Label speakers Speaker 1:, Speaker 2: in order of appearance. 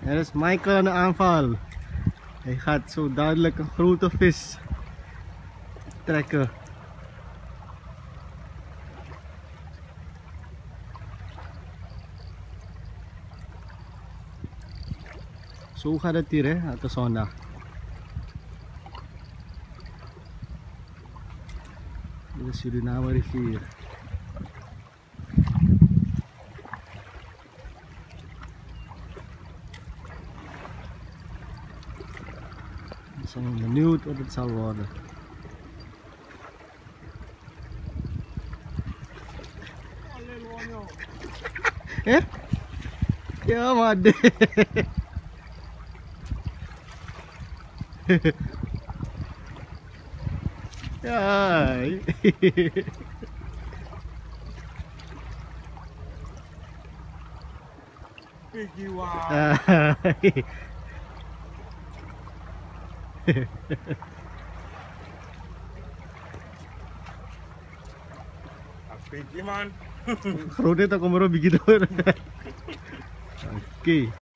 Speaker 1: Er is Michael aan de aanval. Hij gaat zo duidelijk een grote vis trekken. Zo gaat het hier, hè, uit de zondag. Dit is Suriname rivier. We zijn benieuwd wat het zal worden. Eh? Ja, man. Ja.
Speaker 2: Piggy wow. Piggy man.
Speaker 1: Groot dit, aku mau bikin door. Oke.